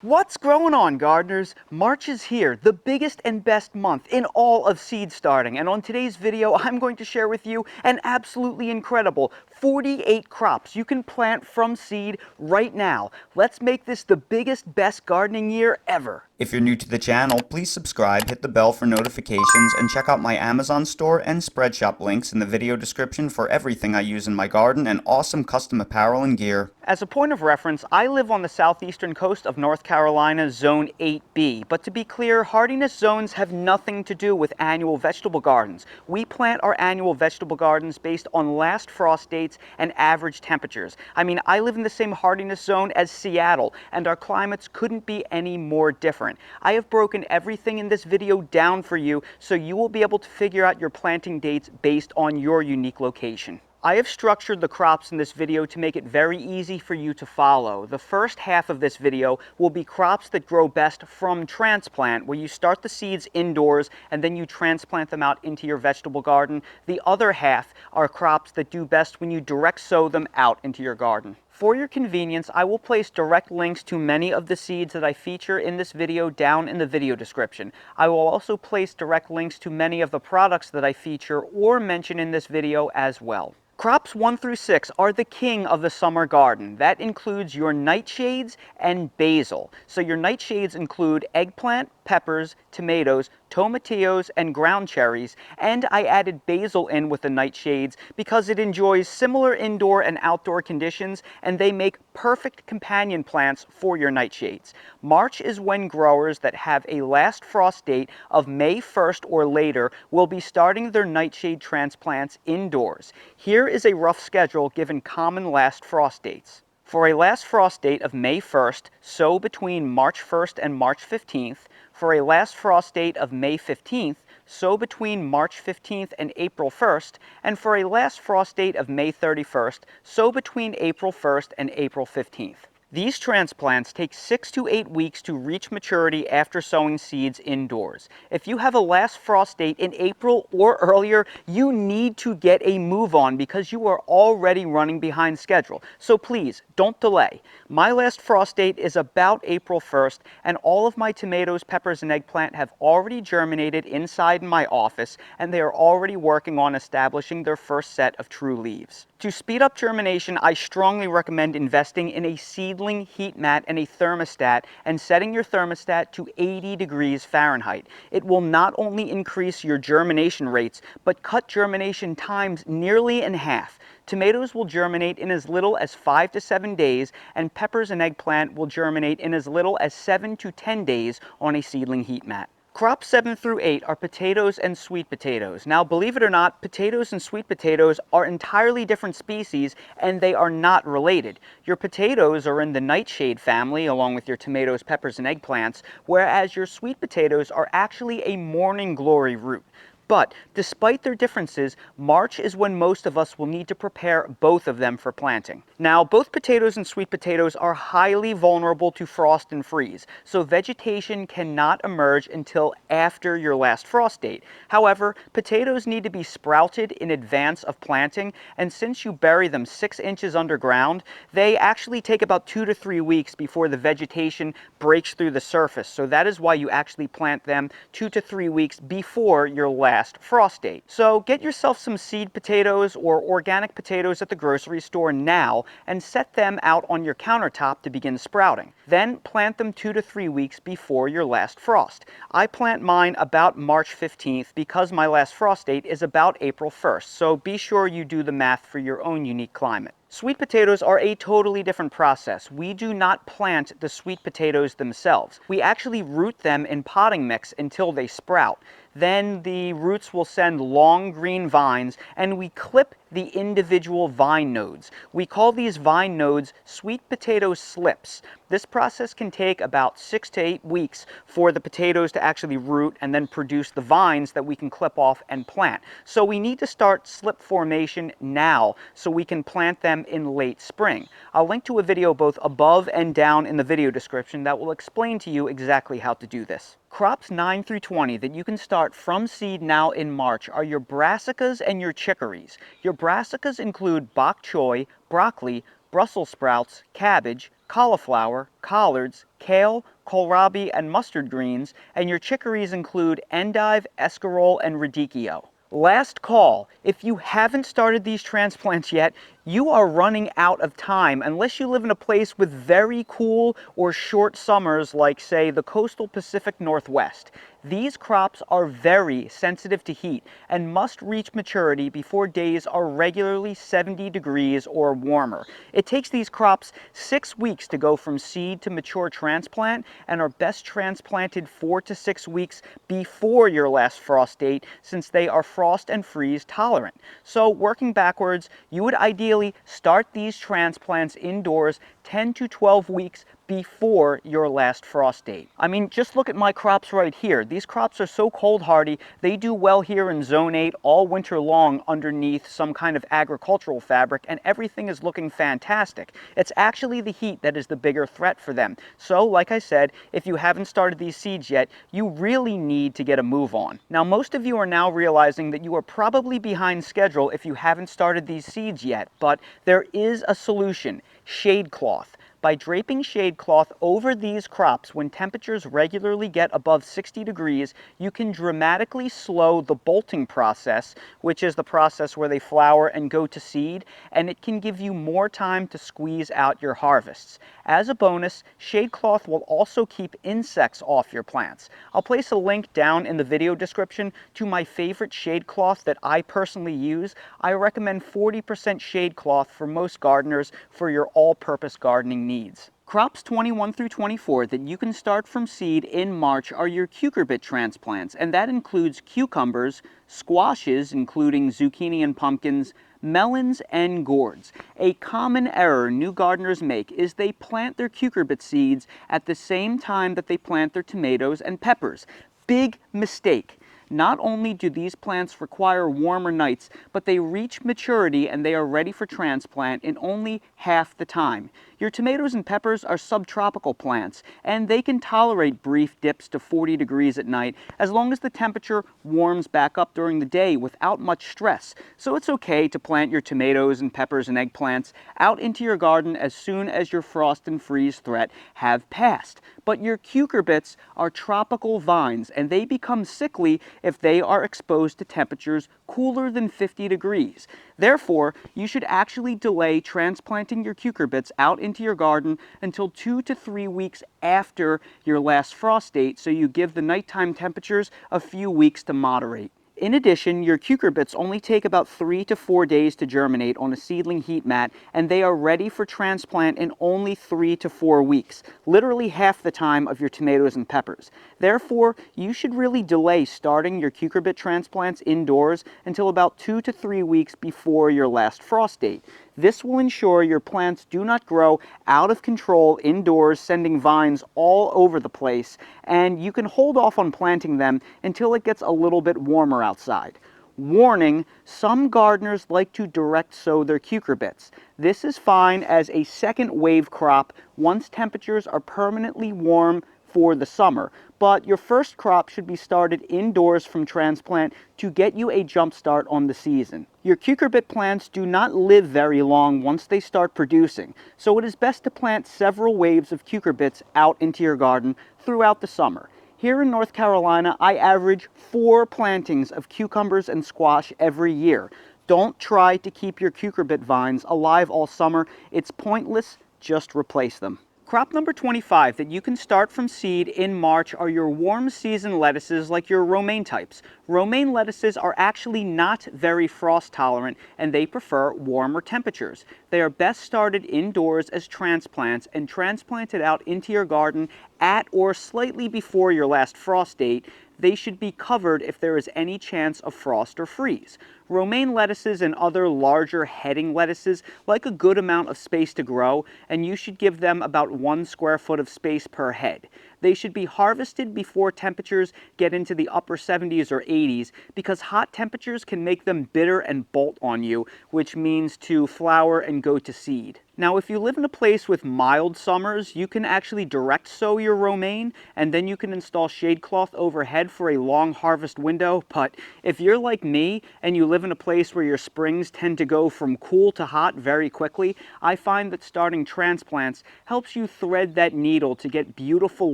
What's growing on, gardeners? March is here, the biggest and best month in all of seed starting, and on today's video I'm going to share with you an absolutely incredible 48 crops you can plant from seed right now. Let's make this the biggest, best gardening year ever. If you're new to the channel, please subscribe, hit the bell for notifications, and check out my Amazon store and Spreadshop links in the video description for everything I use in my garden and awesome custom apparel and gear. As a point of reference, I live on the southeastern coast of North Carolina, Zone 8B. But to be clear, hardiness zones have nothing to do with annual vegetable gardens. We plant our annual vegetable gardens based on last frost dates and average temperatures. I mean, I live in the same hardiness zone as Seattle, and our climates couldn't be any more different. I have broken everything in this video down for you, so you will be able to figure out your planting dates based on your unique location. I have structured the crops in this video to make it very easy for you to follow. The first half of this video will be crops that grow best from transplant, where you start the seeds indoors and then you transplant them out into your vegetable garden. The other half are crops that do best when you direct sow them out into your garden. For your convenience, I will place direct links to many of the seeds that I feature in this video down in the video description. I will also place direct links to many of the products that I feature or mention in this video as well. Crops 1 through 6 are the king of the summer garden. That includes your nightshades and basil. So your nightshades include eggplant, peppers, tomatoes, tomatillos, and ground cherries, and I added basil in with the nightshades because it enjoys similar indoor and outdoor conditions, and they make perfect companion plants for your nightshades. March is when growers that have a last frost date of May 1st or later will be starting their nightshade transplants indoors. Here is a rough schedule given common last frost dates. For a last frost date of May 1st, sow between March 1st and March 15th. For a last frost date of May 15th, sow between March 15th and April 1st. And for a last frost date of May 31st, sow between April 1st and April 15th. These transplants take 6 to 8 weeks to reach maturity after sowing seeds indoors. If you have a last frost date in April or earlier, you need to get a move on because you are already running behind schedule. So please, don't delay. My last frost date is about April 1st, and all of my tomatoes, peppers, and eggplant have already germinated inside my office, and they are already working on establishing their first set of true leaves. To speed up germination, I strongly recommend investing in a seedling heat mat and a thermostat and setting your thermostat to 80 degrees Fahrenheit. It will not only increase your germination rates, but cut germination times nearly in half. Tomatoes will germinate in as little as 5 to 7 days, and peppers and eggplant will germinate in as little as 7 to 10 days on a seedling heat mat. Crops 7 through 8 are potatoes and sweet potatoes. Now, believe it or not, potatoes and sweet potatoes are entirely different species, and they are not related. Your potatoes are in the nightshade family, along with your tomatoes, peppers, and eggplants, whereas your sweet potatoes are actually a morning glory root. But despite their differences, March is when most of us will need to prepare both of them for planting. Now, both potatoes and sweet potatoes are highly vulnerable to frost and freeze, so vegetation cannot emerge until after your last frost date. However, potatoes need to be sprouted in advance of planting, and since you bury them 6 inches underground, they actually take about 2 to 3 weeks before the vegetation breaks through the surface. So that is why you actually plant them 2 to 3 weeks before your last frost date. So get yourself some seed potatoes or organic potatoes at the grocery store now and set them out on your countertop to begin sprouting. Then plant them 2 to 3 weeks before your last frost. I plant mine about March 15th because my last frost date is about April 1st, so be sure you do the math for your own unique climate. Sweet potatoes are a totally different process. We do not plant the sweet potatoes themselves. We actually root them in potting mix until they sprout. Then the roots will send long green vines, and we clip the individual vine nodes. We call these vine nodes sweet potato slips. This process can take about 6 to 8 weeks for the potatoes to actually root and then produce the vines that we can clip off and plant. So we need to start slip formation now so we can plant them in late spring. I'll link to a video both above and down in the video description that will explain to you exactly how to do this. Crops 9 through 20 that you can start from seed now in March are your brassicas and your chicories. Your brassicas include bok choy, broccoli, Brussels sprouts, cabbage, cauliflower, collards, kale, kohlrabi, and mustard greens, and your chicories include endive, escarole, and radicchio. Last call, if you haven't started these transplants yet, you are running out of time unless you live in a place with very cool or short summers like, say, the coastal Pacific Northwest. These crops are very sensitive to heat and must reach maturity before days are regularly 70 degrees or warmer. It takes these crops 6 weeks to go from seed to mature transplant and are best transplanted 4 to 6 weeks before your last frost date, since they are frost and freeze tolerant. So working backwards, you would ideally start these transplants indoors 10 to 12 weeks before your last frost date. I mean, just look at my crops right here. These crops are so cold hardy, they do well here in Zone 8 all winter long underneath some kind of agricultural fabric, and everything is looking fantastic. It's actually the heat that is the bigger threat for them. So, like I said, if you haven't started these seeds yet, you really need to get a move on. Now, most of you are now realizing that you are probably behind schedule if you haven't started these seeds yet, but there is a solution: shade cloth. By draping shade cloth over these crops when temperatures regularly get above 60 degrees, you can dramatically slow the bolting process, which is the process where they flower and go to seed, and it can give you more time to squeeze out your harvests. As a bonus, shade cloth will also keep insects off your plants. I'll place a link down in the video description to my favorite shade cloth that I personally use. I recommend 40% shade cloth for most gardeners for your all-purpose gardening needs. Crops 21 through 24 that you can start from seed in March are your cucurbit transplants, and that includes cucumbers, squashes, including zucchini and pumpkins, melons, and gourds. A common error new gardeners make is they plant their cucurbit seeds at the same time that they plant their tomatoes and peppers. Big mistake. Not only do these plants require warmer nights, but they reach maturity and they are ready for transplant in only half the time. Your tomatoes and peppers are subtropical plants, and they can tolerate brief dips to 40 degrees at night as long as the temperature warms back up during the day without much stress. So it's okay to plant your tomatoes and peppers and eggplants out into your garden as soon as your frost and freeze threat have passed. But your cucurbits are tropical vines, and they become sickly if they are exposed to temperatures cooler than 50 degrees. Therefore, you should actually delay transplanting your cucurbits out into your garden until 2 to 3 weeks after your last frost date, so you give the nighttime temperatures a few weeks to moderate. In addition, your cucurbits only take about 3 to 4 days to germinate on a seedling heat mat, and they are ready for transplant in only 3 to 4 weeks, literally half the time of your tomatoes and peppers. Therefore, you should really delay starting your cucurbit transplants indoors until about 2 to 3 weeks before your last frost date. This will ensure your plants do not grow out of control indoors, sending vines all over the place, and you can hold off on planting them until it gets a little bit warmer outside. Warning, some gardeners like to direct sow their cucurbits. This is fine as a second wave crop once temperatures are permanently warm for the summer, but your first crop should be started indoors from transplant to get you a jump start on the season. Your cucurbit plants do not live very long once they start producing, so it is best to plant several waves of cucurbits out into your garden throughout the summer. Here in North Carolina, I average 4 plantings of cucumbers and squash every year. Don't try to keep your cucurbit vines alive all summer. It's pointless. Just replace them. Crop number 25 that you can start from seed in March are your warm season lettuces like your romaine types. Romaine lettuces are actually not very frost tolerant, and they prefer warmer temperatures. They are best started indoors as transplants and transplanted out into your garden at or slightly before your last frost date. They should be covered if there is any chance of frost or freeze. Romaine lettuces and other larger heading lettuces like a good amount of space to grow, and you should give them about 1 square foot of space per head. They should be harvested before temperatures get into the upper 70s or 80s, because hot temperatures can make them bitter and bolt on you, which means to flower and go to seed. Now, if you live in a place with mild summers, you can actually direct sow your romaine, and then you can install shade cloth overhead for a long harvest window. But if you're like me and you live in a place where your springs tend to go from cool to hot very quickly, I find that starting transplants helps you thread that needle to get beautiful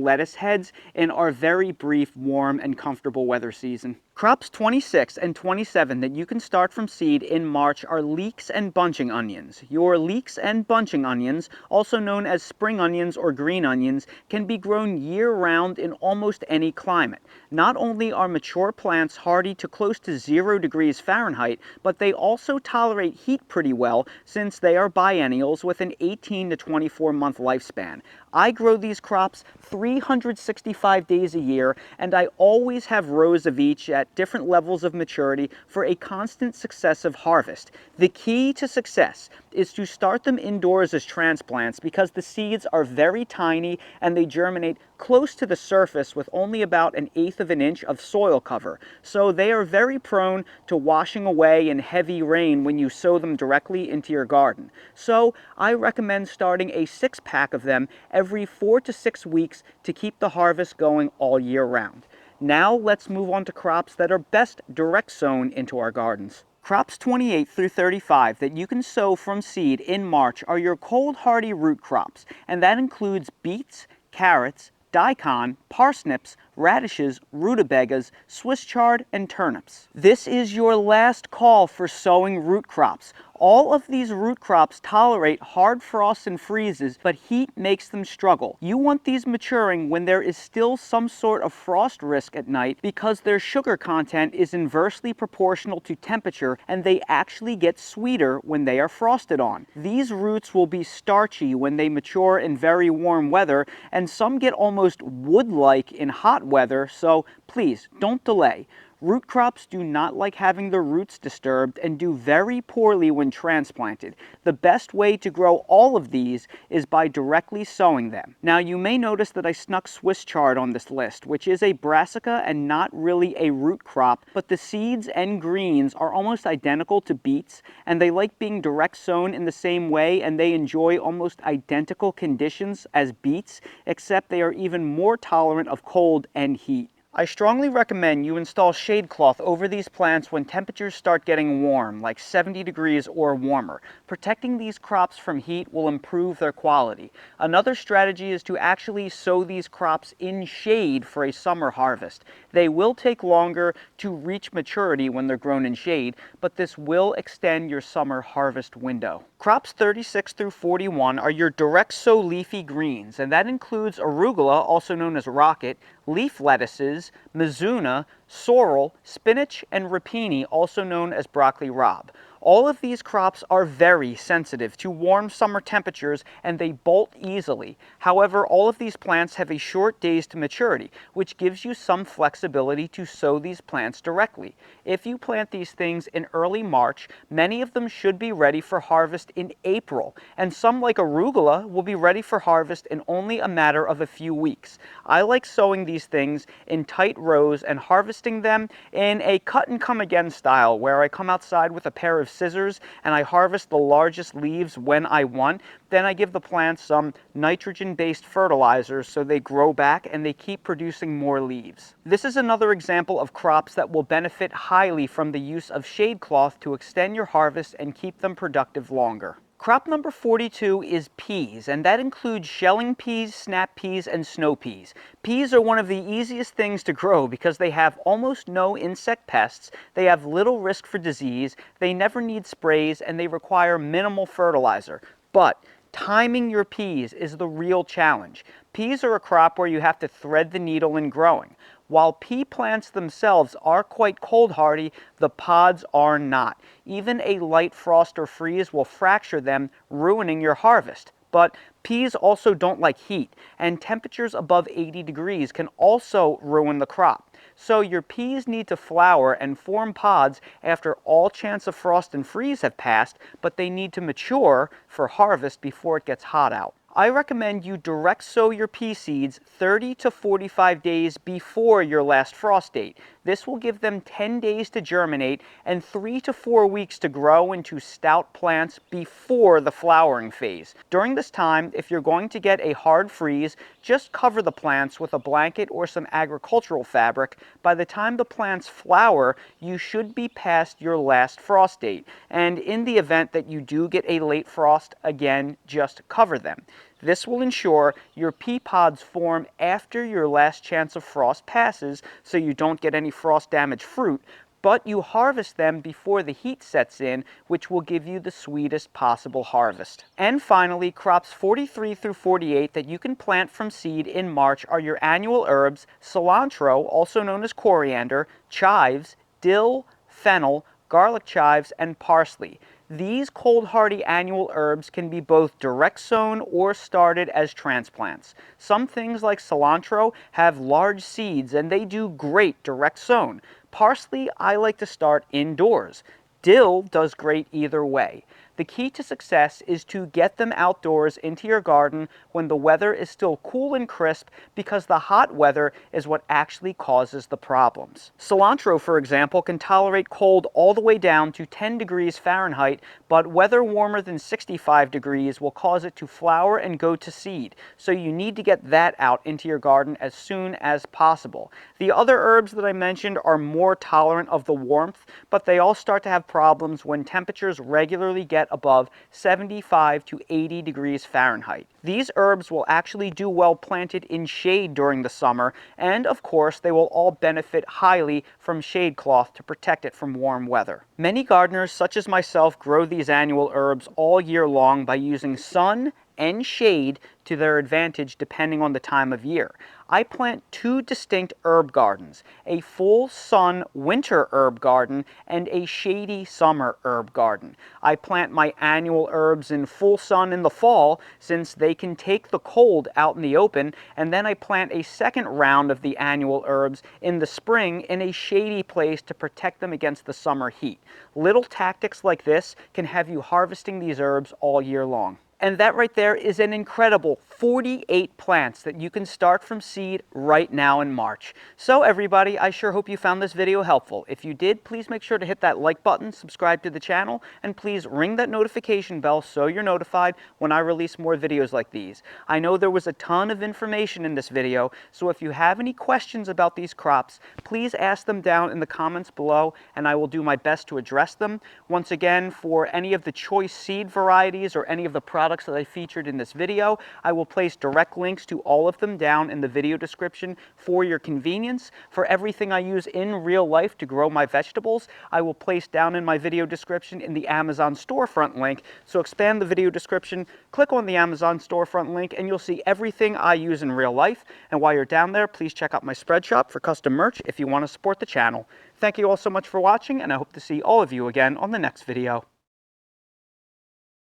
lettuce heads in our very brief, warm, and comfortable weather season. Crops 26 and 27 that you can start from seed in March are leeks and bunching onions. Your leeks and bunching onions, also known as spring onions or green onions, can be grown year-round in almost any climate. Not only are mature plants hardy to close to 0 degrees Fahrenheit, but they also tolerate heat pretty well since they are biennials with an 18 to 24 month lifespan. I grow these crops 365 days a year, and I always have rows of each at different levels of maturity for a constant successive harvest. The key to success is to start them indoors as transplants because the seeds are very tiny and they germinate close to the surface with only about 1/8 of an inch of soil cover. So they are very prone to washing away in heavy rain when you sow them directly into your garden. So I recommend starting a 6-pack of them every 4 to 6 weeks to keep the harvest going all year round. Now let's move on to crops that are best direct sown into our gardens. Crops 28 through 35 that you can sow from seed in March are your cold hardy root crops, and that includes beets, carrots, daikon, parsnips, radishes, rutabagas, Swiss chard, and turnips. This is your last call for sowing root crops. All of these root crops tolerate hard frosts and freezes, but heat makes them struggle. You want these maturing when there is still some sort of frost risk at night because their sugar content is inversely proportional to temperature and they actually get sweeter when they are frosted on. These roots will be starchy when they mature in very warm weather, and some get almost wood-like in hot weather, so please don't delay. Root crops do not like having their roots disturbed and do very poorly when transplanted. The best way to grow all of these is by directly sowing them. Now you may notice that I snuck Swiss chard on this list, which is a brassica and not really a root crop, but the seeds and greens are almost identical to beets, and they like being direct sown in the same way, and they enjoy almost identical conditions as beets, except they are even more tolerant of cold and heat. I strongly recommend you install shade cloth over these plants when temperatures start getting warm, like 70 degrees or warmer. Protecting these crops from heat will improve their quality. Another strategy is to actually sow these crops in shade for a summer harvest. They will take longer to reach maturity when they're grown in shade, but this will extend your summer harvest window. Crops 36 through 41 are your direct sow leafy greens, and that includes arugula, also known as rocket, leaf lettuces, mizuna, sorrel, spinach, and rapini, also known as broccoli rabe. All of these crops are very sensitive to warm summer temperatures and they bolt easily. However, all of these plants have a short days to maturity, which gives you some flexibility to sow these plants directly. If you plant these things in early March, many of them should be ready for harvest in April, and some like arugula will be ready for harvest in only a matter of a few weeks. I like sowing these things in tight rows and harvesting them in a cut and come again style, where I come outside with a pair of scissors and I harvest the largest leaves when I want. Then I give the plants some nitrogen-based fertilizers so they grow back and they keep producing more leaves. This is another example of crops that will benefit highly from the use of shade cloth to extend your harvest and keep them productive longer. Crop number 42 is peas, and that includes shelling peas, snap peas, and snow peas. Peas are one of the easiest things to grow because they have almost no insect pests, they have little risk for disease, they never need sprays, and they require minimal fertilizer. But timing your peas is the real challenge. Peas are a crop where you have to thread the needle in growing. While pea plants themselves are quite cold hardy, the pods are not. Even a light frost or freeze will fracture them, ruining your harvest. But peas also don't like heat, and temperatures above 80 degrees can also ruin the crop. So your peas need to flower and form pods after all chance of frost and freeze have passed, but they need to mature for harvest before it gets hot out. I recommend you direct sow your pea seeds 30 to 45 days before your last frost date. This will give them 10 days to germinate and 3 to 4 weeks to grow into stout plants before the flowering phase. During this time, if you're going to get a hard freeze, just cover the plants with a blanket or some agricultural fabric. By the time the plants flower, you should be past your last frost date. And in the event that you do get a late frost, again, just cover them. This will ensure your pea pods form after your last chance of frost passes, so you don't get any frost-damaged fruit, but you harvest them before the heat sets in, which will give you the sweetest possible harvest. And finally, crops 43 through 48 that you can plant from seed in March are your annual herbs, cilantro, also known as coriander, chives, dill, fennel, garlic chives, and parsley. These cold-hardy annual herbs can be both direct sown or started as transplants. Some things like cilantro have large seeds and they do great direct sown. Parsley I like to start indoors. Dill does great either way. The key to success is to get them outdoors into your garden when the weather is still cool and crisp, because the hot weather is what actually causes the problems. Cilantro, for example, can tolerate cold all the way down to 10 degrees Fahrenheit, but weather warmer than 65 degrees will cause it to flower and go to seed, so you need to get that out into your garden as soon as possible. The other herbs that I mentioned are more tolerant of the warmth, but they all start to have problems when temperatures regularly get above 75 to 80 degrees Fahrenheit. These herbs will actually do well planted in shade during the summer, and of course they will all benefit highly from shade cloth to protect it from warm weather. Many gardeners, such as myself, grow these annual herbs all year long by using sun and shade to their advantage depending on the time of year. I plant two distinct herb gardens, a full sun winter herb garden and a shady summer herb garden. I plant my annual herbs in full sun in the fall, since they can take the cold out in the open, and then I plant a second round of the annual herbs in the spring in a shady place to protect them against the summer heat. Little tactics like this can have you harvesting these herbs all year long. And that right there is an incredible 48 plants that you can start from seed right now in March. So everybody, I sure hope you found this video helpful. If you did, please make sure to hit that like button, subscribe to the channel, and please ring that notification bell so you're notified when I release more videos like these. I know there was a ton of information in this video, so if you have any questions about these crops, please ask them down in the comments below, and I will do my best to address them. Once again, for any of the choice seed varieties or any of the products that I featured in this video, I will place direct links to all of them down in the video description for your convenience. For everything I use in real life to grow my vegetables, I will place down in my video description in the Amazon storefront link. So expand the video description, click on the Amazon storefront link, and you'll see everything I use in real life. And while you're down there, please check out my spread shop for custom merch if you want to support the channel. Thank you all so much for watching, and I hope to see all of you again on the next video.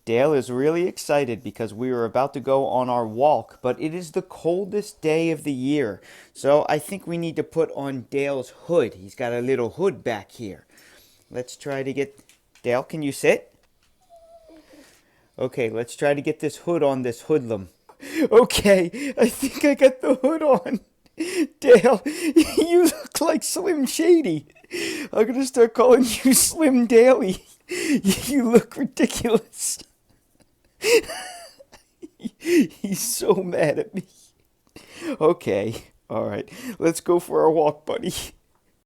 Dale is really excited because we are about to go on our walk, but it is the coldest day of the year. So I think we need to put on Dale's hood. He's got a little hood back here. Let's try to get... Dale, can you sit? Okay, let's try to get this hood on this hoodlum. Okay, I think I got the hood on. Dale, you look like Slim Shady. I'm gonna start calling you Slim Daly. You look ridiculous. He's so mad at me. Okay, alright. Let's go for our walk, buddy.